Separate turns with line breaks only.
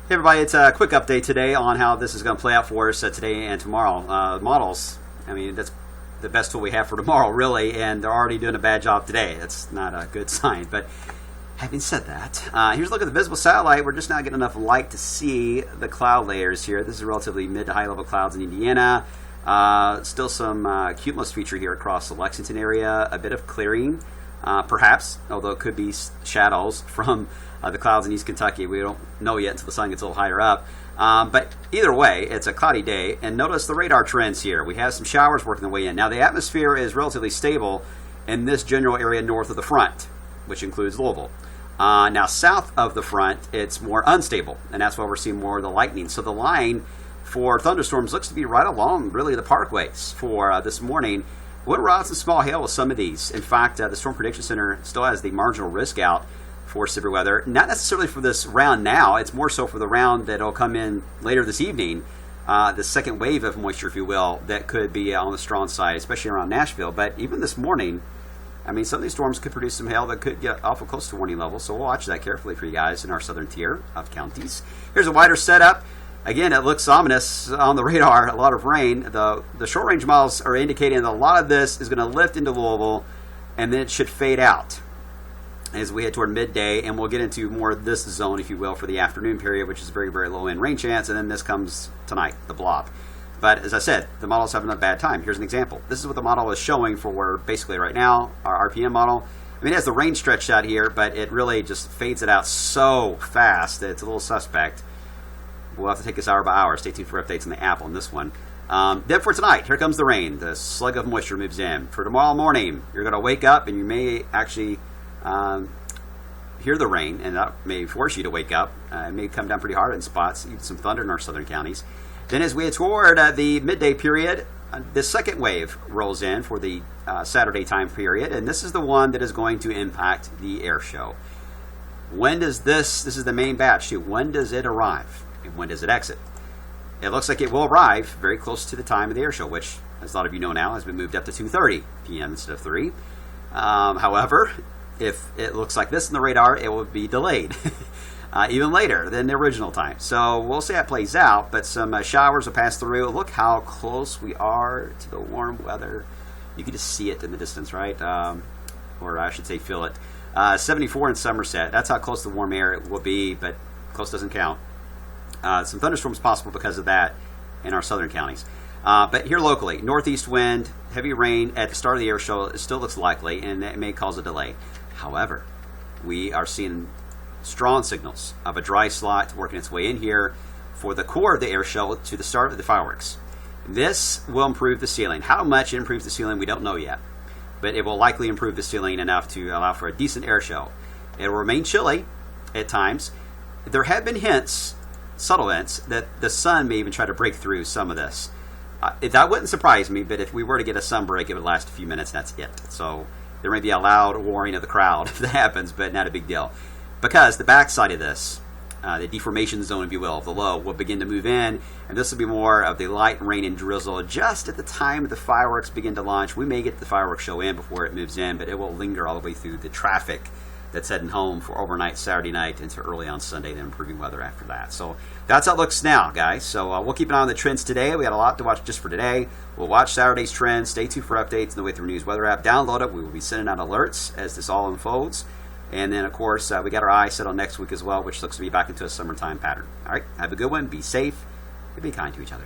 Hey everybody, it's a quick update today on how this is going to play out for us today and tomorrow. Models, I mean, that's the best tool we have for tomorrow, really, and they're already doing a bad job today. That's not a good sign. But having said that, here's a look at the visible satellite. We're just not getting enough light to see the cloud layers here. This is relatively mid to high level clouds in Indiana. Still some cumulus feature here across the Lexington area. A bit of clearing, perhaps, although it could be shadows from the clouds in East Kentucky. We don't know yet until the sun gets a little higher up. But either way, it's a cloudy day. And notice the radar trends here. We have some showers working their way in. Now, the atmosphere is relatively stable in this general area north of the front, which includes Louisville. Now, south of the front, it's more unstable. And that's why we're seeing more of the lightning. So the line for thunderstorms looks to be right along, really, the parkways for this morning. Wind routes and small hail with some of these. In fact, the Storm Prediction Center still has the marginal risk out for severe weather. Not necessarily for this round now. It's more so for the round that'll come in later this evening. The second wave of moisture, if you will, that could be on the strong side, especially around Nashville. But even this morning, I mean, some of these storms could produce some hail that could get awful close to warning level. So we'll watch that carefully for you guys in our southern tier of counties. Here's a wider setup. Again, it looks ominous on the radar, a lot of rain. The short-range models are indicating that a lot of this is going to lift into Louisville, and then it should fade out as we head toward midday, and we'll get into more of this zone, if you will, for the afternoon period, which is a very, very low-end rain chance, and then this comes tonight, the blob. But as I said, the model's having a bad time. Here's an example. This is what the model is showing for basically right now, our RPM model. I mean, it has the range stretched out here, but it really just fades it out so fast that it's a little suspect. We'll have to take this hour by hour. Stay tuned for updates on the app on this one. Then for tonight, here comes the rain. The slug of moisture moves in. For tomorrow morning, you're going to wake up and you may actually hear the rain, and that may force you to wake up. It may come down pretty hard in spots, even some thunder in our southern counties. Then as we head toward the midday period, the second wave rolls in for the Saturday time period, and this is the one that is going to impact the air show. When does this is the main batch too, when does it arrive? And when does it exit? It looks like it will arrive very close to the time of the air show, which, as a lot of you know now, has been moved up to 2:30 p.m. instead of 3. However, if it looks like this in the radar, it will be delayed even later than the original time. So we'll see how it plays out, but some showers will pass through. Look how close we are to the warm weather. You can just see it in the distance, right? Or I should say feel it. 74 in Somerset. That's how close the warm air will be, but close doesn't count. Some thunderstorms possible because of that in our southern counties. But here locally, northeast wind, heavy rain at the start of the air show, it still looks likely, and it may cause a delay. However, we are seeing strong signals of a dry slot working its way in here for the core of the air show to the start of the fireworks. This will improve the ceiling. How much it improves the ceiling, we don't know yet. But it will likely improve the ceiling enough to allow for a decent air show. It will remain chilly at times. There have been hints, subtle hints, that the sun may even try to break through some of this. That wouldn't surprise me, but if we were to get a sun break, it would last a few minutes, that's it. So there may be a loud warning of the crowd if that happens, but not a big deal. Because the backside of this, the deformation zone, if you will, of the low, will begin to move in, and this will be more of the light rain and drizzle just at the time the fireworks begin to launch. We may get the fireworks show in before it moves in, but it will linger all the way through the traffic that's heading home for overnight Saturday night into early on Sunday, then improving weather after that. So that's how it looks now, guys. So we'll keep an eye on the trends today. We got a lot to watch just for today. We'll watch Saturday's trends. Stay tuned for updates in the Way Through News weather app. Download it. We will be sending out alerts as this all unfolds. And then, of course, we got our eyes set on next week as well, which looks to be back into a summertime pattern. All right, have a good one. Be safe and be kind to each other.